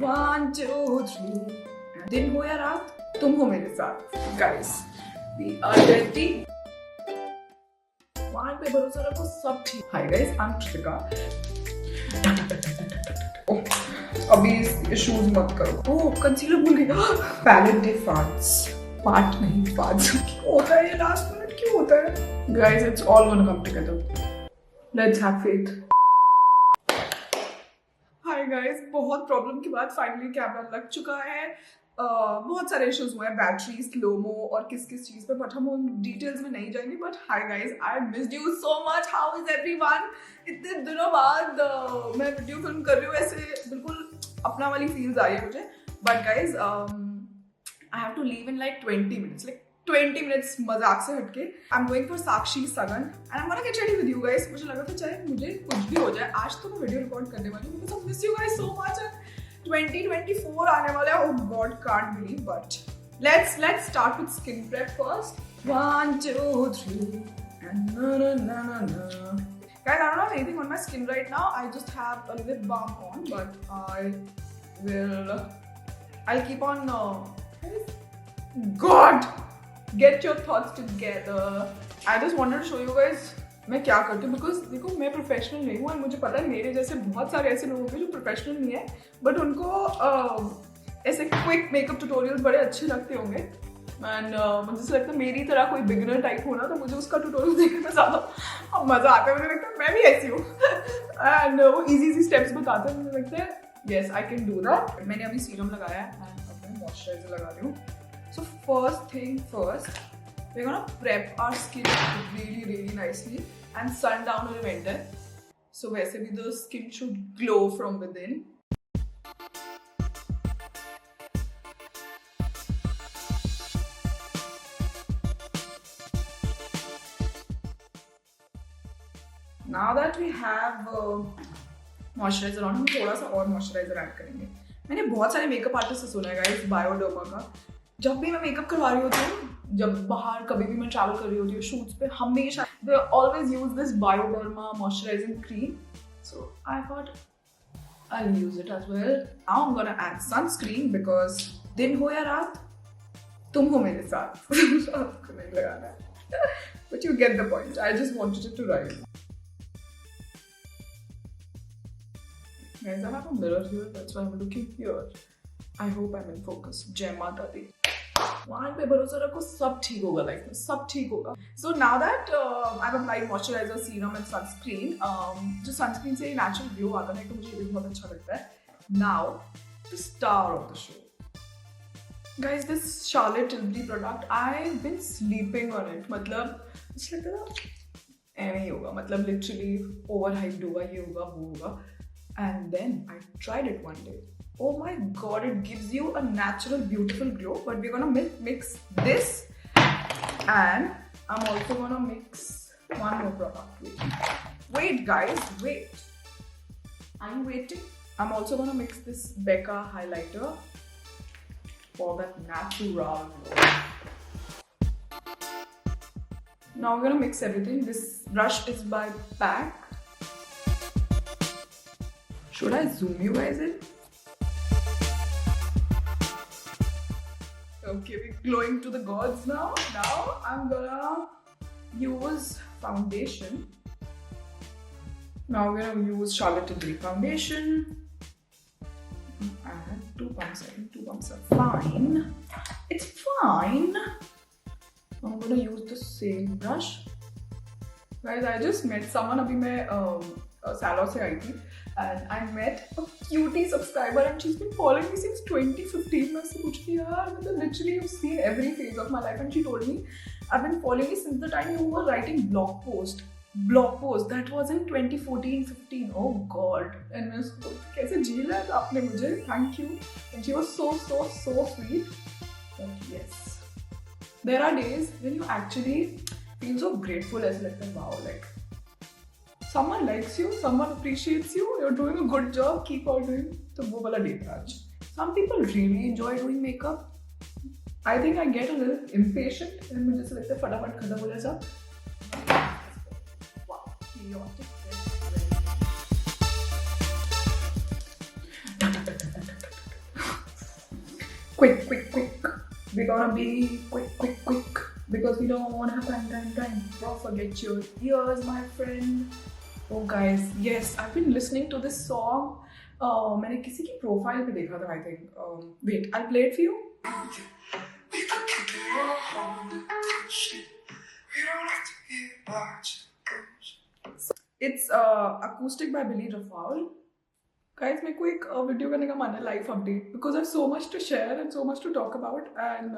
1 2 3 दिन हो या रात तुम हो मेरे साथ गाइस we are ready वहां पे भरोसा रखो सब ठीक। हाय गाइस आई एम ट्रिका। अभी शूज मत करो। ओह कंसीलर भूल गई। पैलेट डे फार्ट्स पार्ट नहीं फार्ट्स क्यों होता है ये लास्ट मिनट क्यों होता है guys it's all gonna come together let's have faith. Hi guys बहुत प्रॉब्लम के बाद फाइनली कैमरा लग चुका है। बहुत सारे इश्यूज हुए हैं बैटरी स्लोमो और किस किस चीज पे बट हम उन डिटेल्स में नहीं जाएंगे। But hi guys I missed you so much. How is everyone? इतने दिनों बाद मैं वीडियो फिल्म कर रही हूँ ऐसे बिल्कुल अपना वाली फील्स आई है मुझे। But guys I have to leave in like 20 minutes like 20 minutes मजाक से हटके। I am going for Sakshi Sagan and I am gonna get ready with you guys. मुझे लगा था चाहे मुझे कुछ भी हो जाए आज तो मैं वीडियो रिकॉर्ड करने वाली हूँ। Because I miss you guys so much. 2024 आने वाला है। Oh god can't believe. But let's start with skin prep first. 1 2 3 na na na na na. Guys, I don't have anything on my skin right now. I just have a lip balm on, but I'll keep on God, get your thoughts together. I just wanted to show you guys मैं क्या करती हूँ। Because देखो मैं professional नहीं हूँ और मुझे पता है मेरे जैसे बहुत सारे ऐसे लोग हैं जो प्रोफेशनल नहीं है बट उनको ऐसे क्विक मेकअप ट्यूटोरियल्स बड़े अच्छे लगते होंगे। एंड मुझे ऐसा लगता है मेरी तरह कोई बिगिनर टाइप हो ना तो मुझे उसका ट्यूटोरियल देखने में ज़्यादा मज़ा आता है। मुझे लगता है मैं भी ऐसी हूँ एंड वो इजी स्टेप्स बताते हैं। मुझे लगता है yes I can do that. मैंने अभी सीरम लगाया है एंड अब मैं मॉइस्चराइजर लगा रही हूँ। So first thing first we're gonna prep our skin really nicely and sun down element है so वैसे भी the skin should glow from within. Now that we have moisturizer on हम थोड़ा सा और moisturizer ऐड करेंगे। मैंने बहुत सारे मेकअप आर्टिस्ट से सुना है गाइस बायोडर्मा का। जब भी मैं मेकअप करवा रही होती हूँ जब बाहर कभी भी मैं ट्रैवल कर रही होती हूँ शूट्स पे हमेशा they always use this Bioderma moisturizing cream. So I thought I'll use it as well. Now I'm gonna add sunscreen because दिन हो या रात तुम हो मेरे साथ। आपको नहीं लगाना है but you get the point. I just wanted it to rise. Guys, I have a mirror here. That's why I'm looking here. I hope I'm in focus. जय माता दी। वहां पे भरोसा रखो सब ठीक होगा लाइफ में सब ठीक होगा। So now that I have applied moisturizer serum and sunscreen. जो सनस्क्रीन से नेचुरल ग्लो आता है तो मुझे ये बहुत अच्छा लगता है। Now the star of the show guys this Charlotte Tilbury product I have been sleeping on it. मतलब मुझे लगता था ऐसे ही होगा मतलब लिटरली ओवर हाइप्ड होगा ये होगा वो होगा and then I tried it one day. Oh my god, it gives you a natural beautiful glow. But we're gonna mix this and I'm also gonna mix one more product. Wait guys, wait. Are you waiting? I'm also gonna mix this Becca highlighter for that natural glow. Now we're gonna mix everything. This brush is by MAC. Should I zoom you guys in? Okay, we're glowing to the gods now. Now I'm gonna use foundation. Now we're gonna use Charlotte Tilbury foundation. And 2 pumps. I think 2 pumps are fine. It's fine. I'm gonna use the same brush. Guys, I just met someone. अभी मैं Salo से आई थी. And I met a cutie subscriber and she's been following me since 2015. मैं उससे पूछती यार मतलब literally you've seen every phase of my life and she told me I've been following you since the time you were writing blog post that was in 2014-15. Oh god. and मैं उसको कैसे झेला आपने मुझे thank you and she was so sweet. But yes there are days when you actually feel so grateful as like wow like someone likes you, someone appreciates you, you're doing a good job, keep on doing. तो वो वाला day था आज। Some people really enjoy doing makeup. I think I get a little impatient and मुझे ऐसा लगता है फटाफट खत्म हो जाए सब। Wow, chaotic. quick. We're gonna be quick because we don't want to have time. Don't forget your ears, my friend. Oh guys, yes, I've been listening to this song. मैंने किसी की profile पे देखा था, I think. Wait, I'll play it for you. It's acoustic by Billy Rafael. Guys, मेरे को एक video करने का मन है, life update, because I have so much to share and so much to talk about. And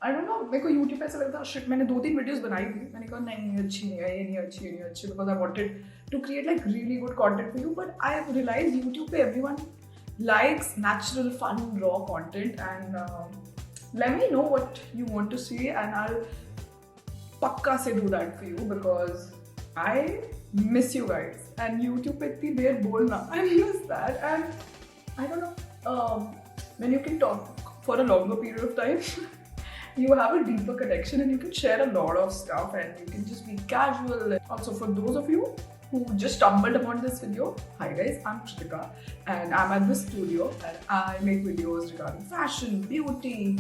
I don't know, मेरे को YouTube पे ऐसा लगता है shit, मैंने 2-3 वीडियोस बनाई थी, मैंने कहा नहीं अच्छी नहीं है, ये नहीं अच्छी, because I wanted to create like really good content for you. But I have realized YouTube पे everyone likes natural, fun, raw content. And let me know what you want to see and I'll पक्का से do that for you, because I miss you guys. And YouTube पे इतनी देर बोलना, I miss that. And I don't know, when you can talk for a longer period of time, you have a deeper connection and you can share a lot of stuff and you can just be casual. Also, for those of you who just stumbled upon this video, hi guys, I'm Kritika and I'm at the studio and I make videos regarding fashion, beauty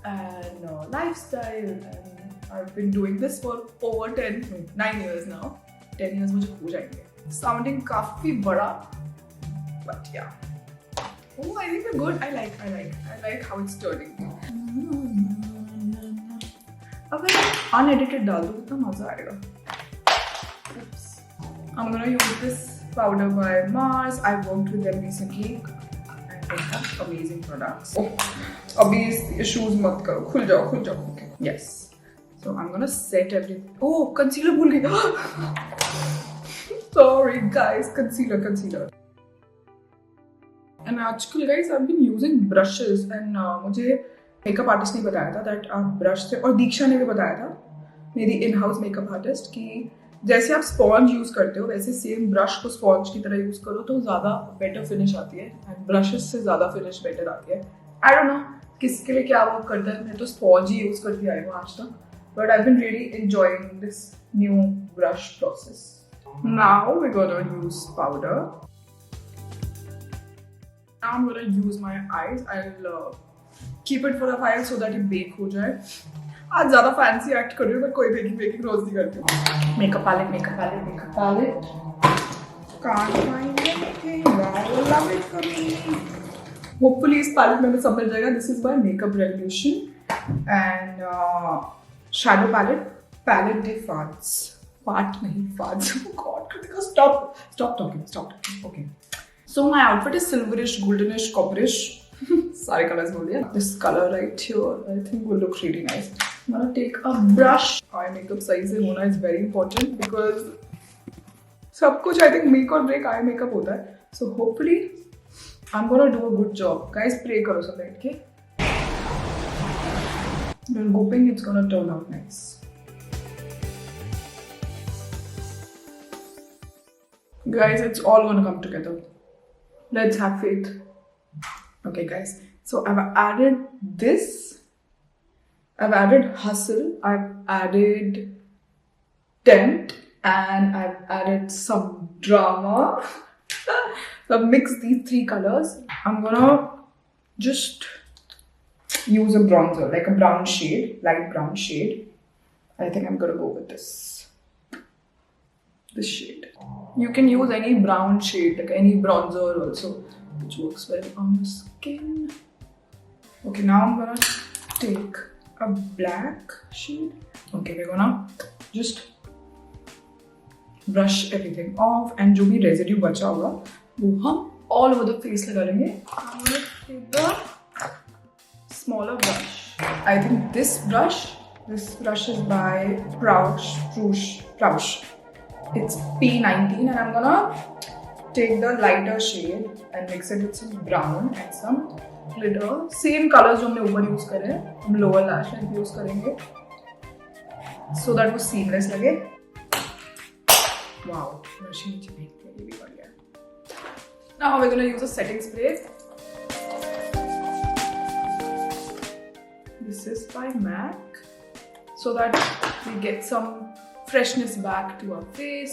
and lifestyle, and I've been doing this for over 9 years now. 10 years मुझे हो जाएंगे. Sounding काफी बड़ा, but yeah. Oh, I think we're good. I like how it's turning. अगर unedited डाल दो कितना मजा आएगा. Oops. I'm gonna use this powder by Mars. I worked with them recently and they have amazing products. Oh, अभी ये shoes मत करो. खुल जाओ. Okay. Yes. So I'm gonna set everything. Oh, concealer भूल गई. Sorry guys, concealer. And actually guys, I've been using brushes and मुझे makeup artist ने बताया था that आप ब्रश से, और दीक्षा ने भी बताया था, मेरी इन हाउस मेकअप आर्टिस्ट, कि जैसे आप स्पॉन्ज यूज करते हो वैसे सेम ब्रश को स्पॉन्ज की तरह यूज करो तो ज़्यादा बेटर फिनिश आती है एंड ब्रशेस से ज़्यादा फिनिश बेटर आती है. आई डोंट नो किसके लिए क्या वर्क करता है, मैं तो स्पॉन्ज ही यूज करती आई हूँ आज तक, but I been really enjoying this new brush process. Now we're gonna use powder. Now I'm gonna use my eyes. I'll keep it for a while so that it bake हो जाए. आज ज़्यादा fancy act कर रही हूँ, मैं कोई baking रोज नहीं करती हूँ. Makeup palette. Can't find anything. I love it for me. Hopefully इस palette में सब मिल जाएगा. This is by Makeup Revolution and shadow palette de Farts. Fart nahi, farts. Oh God, Kritika, stop talking. Okay. So my outfit is silverish, goldenish, copperish. Sorry colors bol diya. This color right here, I think will look really nice. I'm gonna take a brush. Eye makeup size से होना is very important because सब कुछ I think make or break eye makeup होता है. So hopefully I'm gonna do a good job. Guys, pray करो सब बैठ के. I'm hoping it's gonna turn out nice. Guys, it's all gonna come together. Let's have faith. Okay guys, so I've added this. I've added Hustle. I've added Tent. And I've added some Drama. So I've mixed these 3 colors. I'm gonna just use a bronzer, like a brown shade, light brown shade. I think I'm gonna go with this shade. You can use any brown shade, like any bronzer also, which works well on the skin. Okay, now I'm gonna take a black shade. Okay, we're gonna just brush everything off and जो भी residue बचा होगा वो हम all over the face लगा लेंगे. I'm gonna take the smaller brush. I think this brush is by Roush. It's P19 and I'm gonna take the lighter shade and mix it with some brown and some glitter. Same colors जो हमने ऊपर use करे हैं, हम lower lash line use करेंगे so that वो seamless लगे. Wow, brush नीचे भी बढ़िया. Now we're gonna use a setting spray. This is by M.A.C so that we get some freshness back to our face.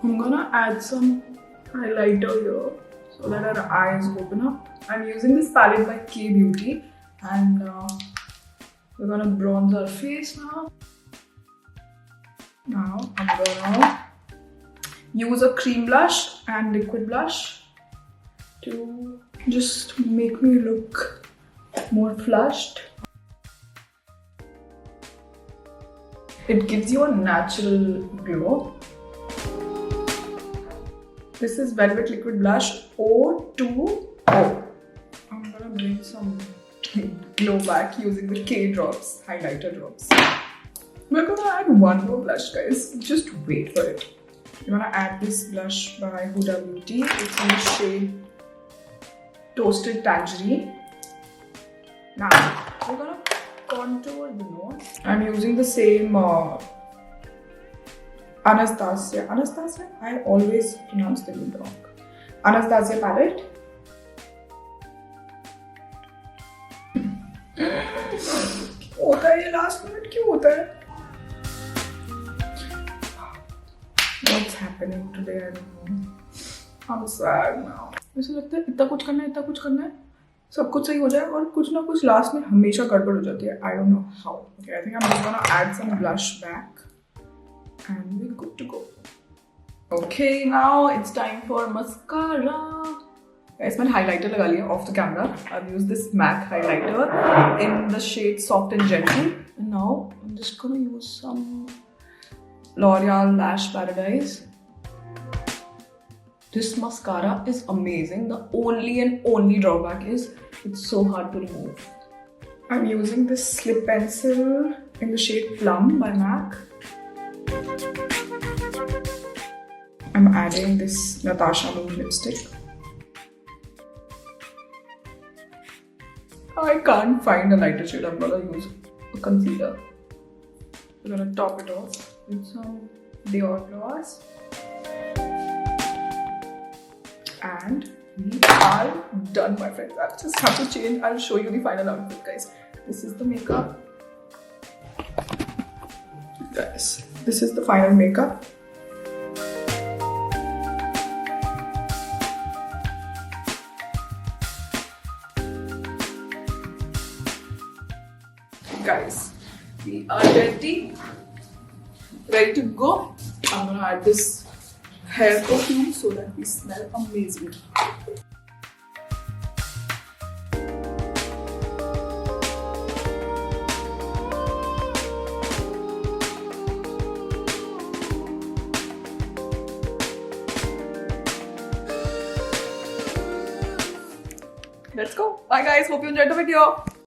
I'm gonna add some highlighter here so that our eyes open up. I'm using this palette by K Beauty, and we're gonna bronze our face now. Now I'm gonna use a cream blush and liquid blush to just make me look more flushed. It gives you a natural glow. This is Velvet Liquid Blush 020. I'm gonna bring some glow back using the K drops, highlighter drops. We're gonna add one more blush, guys. Just wait for it. We're gonna add this blush by HUDA Beauty. It's in the shade Toasted Tangerine. Now, we're gonna contour the nose. I'm using the same Anastasia. I always pronounce the name wrong. Anastasia palette. होता है ये last minute क्यों होता है? What's happening today? I don't know. I'm sad now. मुझे लगता है इतना कुछ करना है, सब कुछ सही हो जाए और कुछ ना कुछ लास्ट में हमेशा गड़बड़ हो जाती है. I don't know how. Okay, I think I'm just gonna add some blush back and we're good to go. Okay, now it's time for mascara. Guys, मैंने highlighter लगा लिया off the camera. I've used this M.A.C Highlighter in the shade Soft and Gentle. And now I'm just gonna use some L'Oreal Lash Paradise. This mascara is amazing. The only drawback is it's so hard to remove. I'm using this lip pencil in the shade Plum by M.A.C. I'm adding this Natasha lipstick. I can't find a lighter shade. I'm gonna use a concealer. We're gonna top it off with some DIOR gloss. And we are done, my friends. I just have to change. I'll show you the final outfit, guys. This is the makeup. Guys, this is the final makeup. Guys, we are ready to go. I'm gonna add this hair perfume so that we smell amazing. Let's go. Bye guys, hope you enjoyed the video.